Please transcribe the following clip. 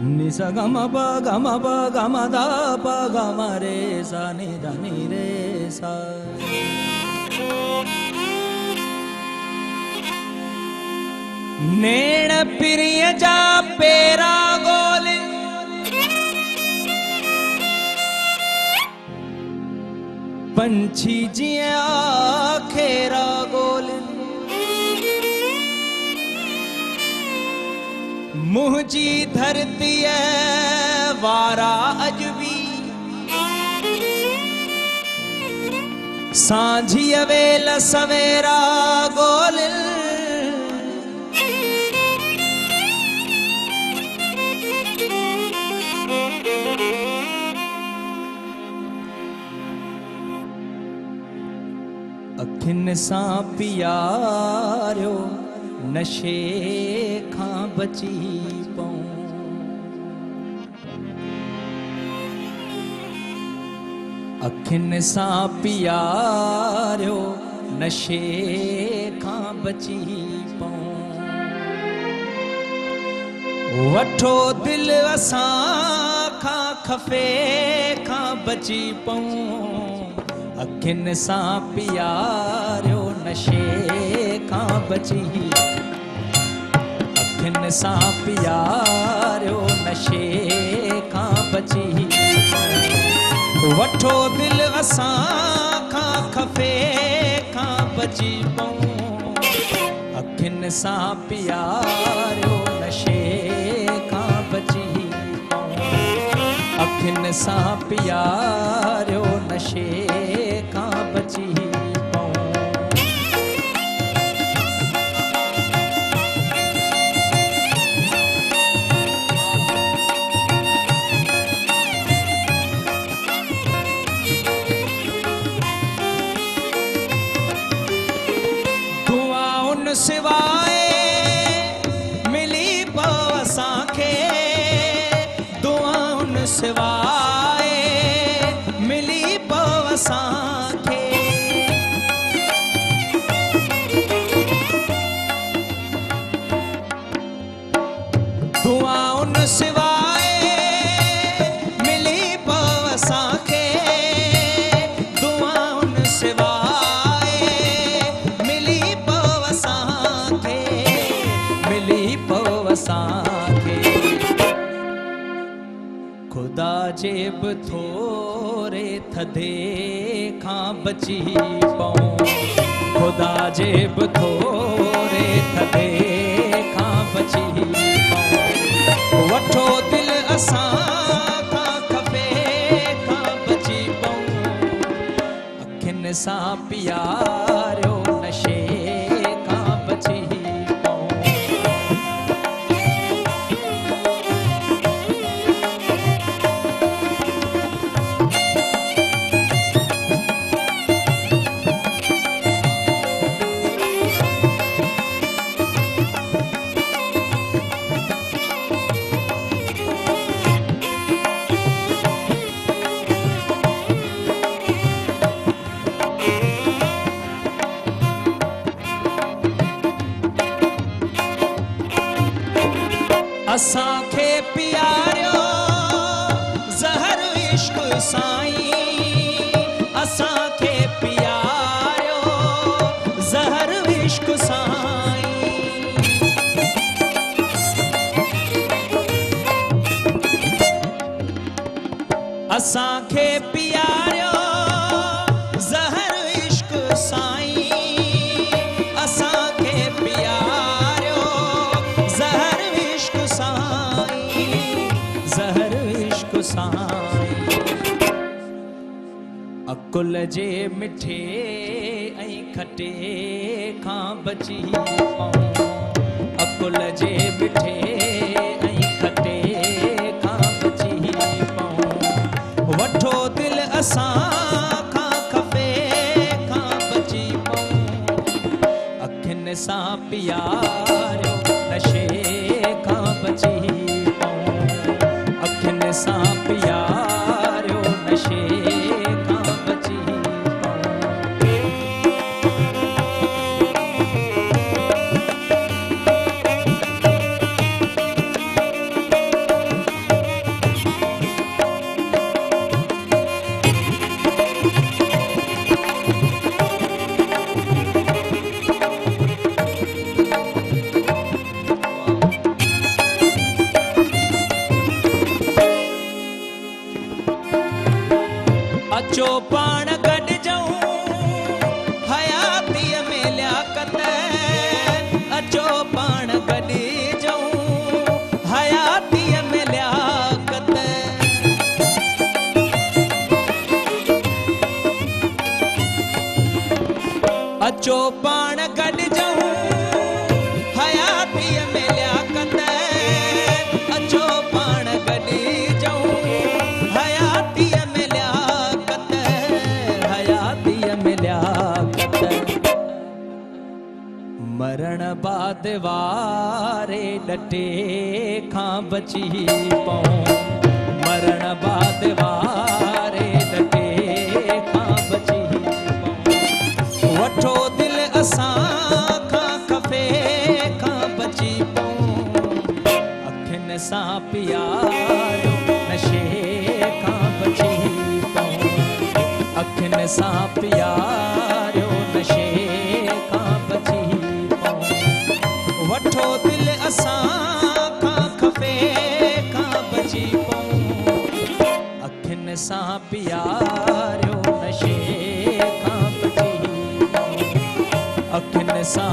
निसा गम प गम प गम दा प गम रे सा नि ध नि रे सा। नेण प्रिय जा पेरा गोल पंछी जिया खेरा गोल मुझी धरती वारा अजबी सांझी वेल सवेरा गोल अखिन सा पियारो नशे खां बची पऊं अखिन सा पियारो नशे खां बची पऊं वठो दिल असां खां खफे खां बची पऊं अखिन सा पियारो नशे खां बची अखिन सा पियारो नशे खां बची वठो दिल असां खां खफे खां बची पऊं अखिन सा पियारो नशे खां बची पऊं अखिन सा पियारो नशे खां बची सिवाय मिली पव असांखे दुआउन सिवाय मिली पव असांखे दुआउन सिवाय मिली पव असांखे दुआउन सिवाय मिली पव असांखे खुदा जे बि थोरे थधे खां बची पऊं खुदा जे बि थोरे थधे खां बची पऊं वठो दिल असां खां खपे खां बची पऊं अखिन सां पियारो नशे खां बची असांखे पियारियो ज़हर इश्क साईं असांखे पियारियो ज़हर इश्क साईं असांखे पियारियो ज़हर इश्क साईं असांखे पियारियो ज़हर इश्क ज़हर इश्क साईं अकुल जे मिठे ऐं खटे खां बची पऊं अकुल जे मिठे ऐं खटे खां बची पऊं वठो दिल असां खां खपे खां बची पऊं अखिन सां पियारो नशे खां बची अखिन सां पियारो नशे खां बची पऊं पाण गॾिजऊं हयातीअ में लियाकत अचो पाण गॾिजऊं हयातीअ में लियाकत हयातीअ में लियाकत मरण बाद वारे ॾटे खां बची पऊं मरण बाद वारे ॾटे खां बची पऊं वठो दिल असां खां खफ़े खां बची पऊं अखियुनि सां प्यारो नशे खां बची पऊं अखियुनि सां प्यारो नशे खां बची वठो दिल असां खां खफ़े खां बची पऊं अखियुनि सां प्यारो नशे खां बची पऊं अखियुनि सां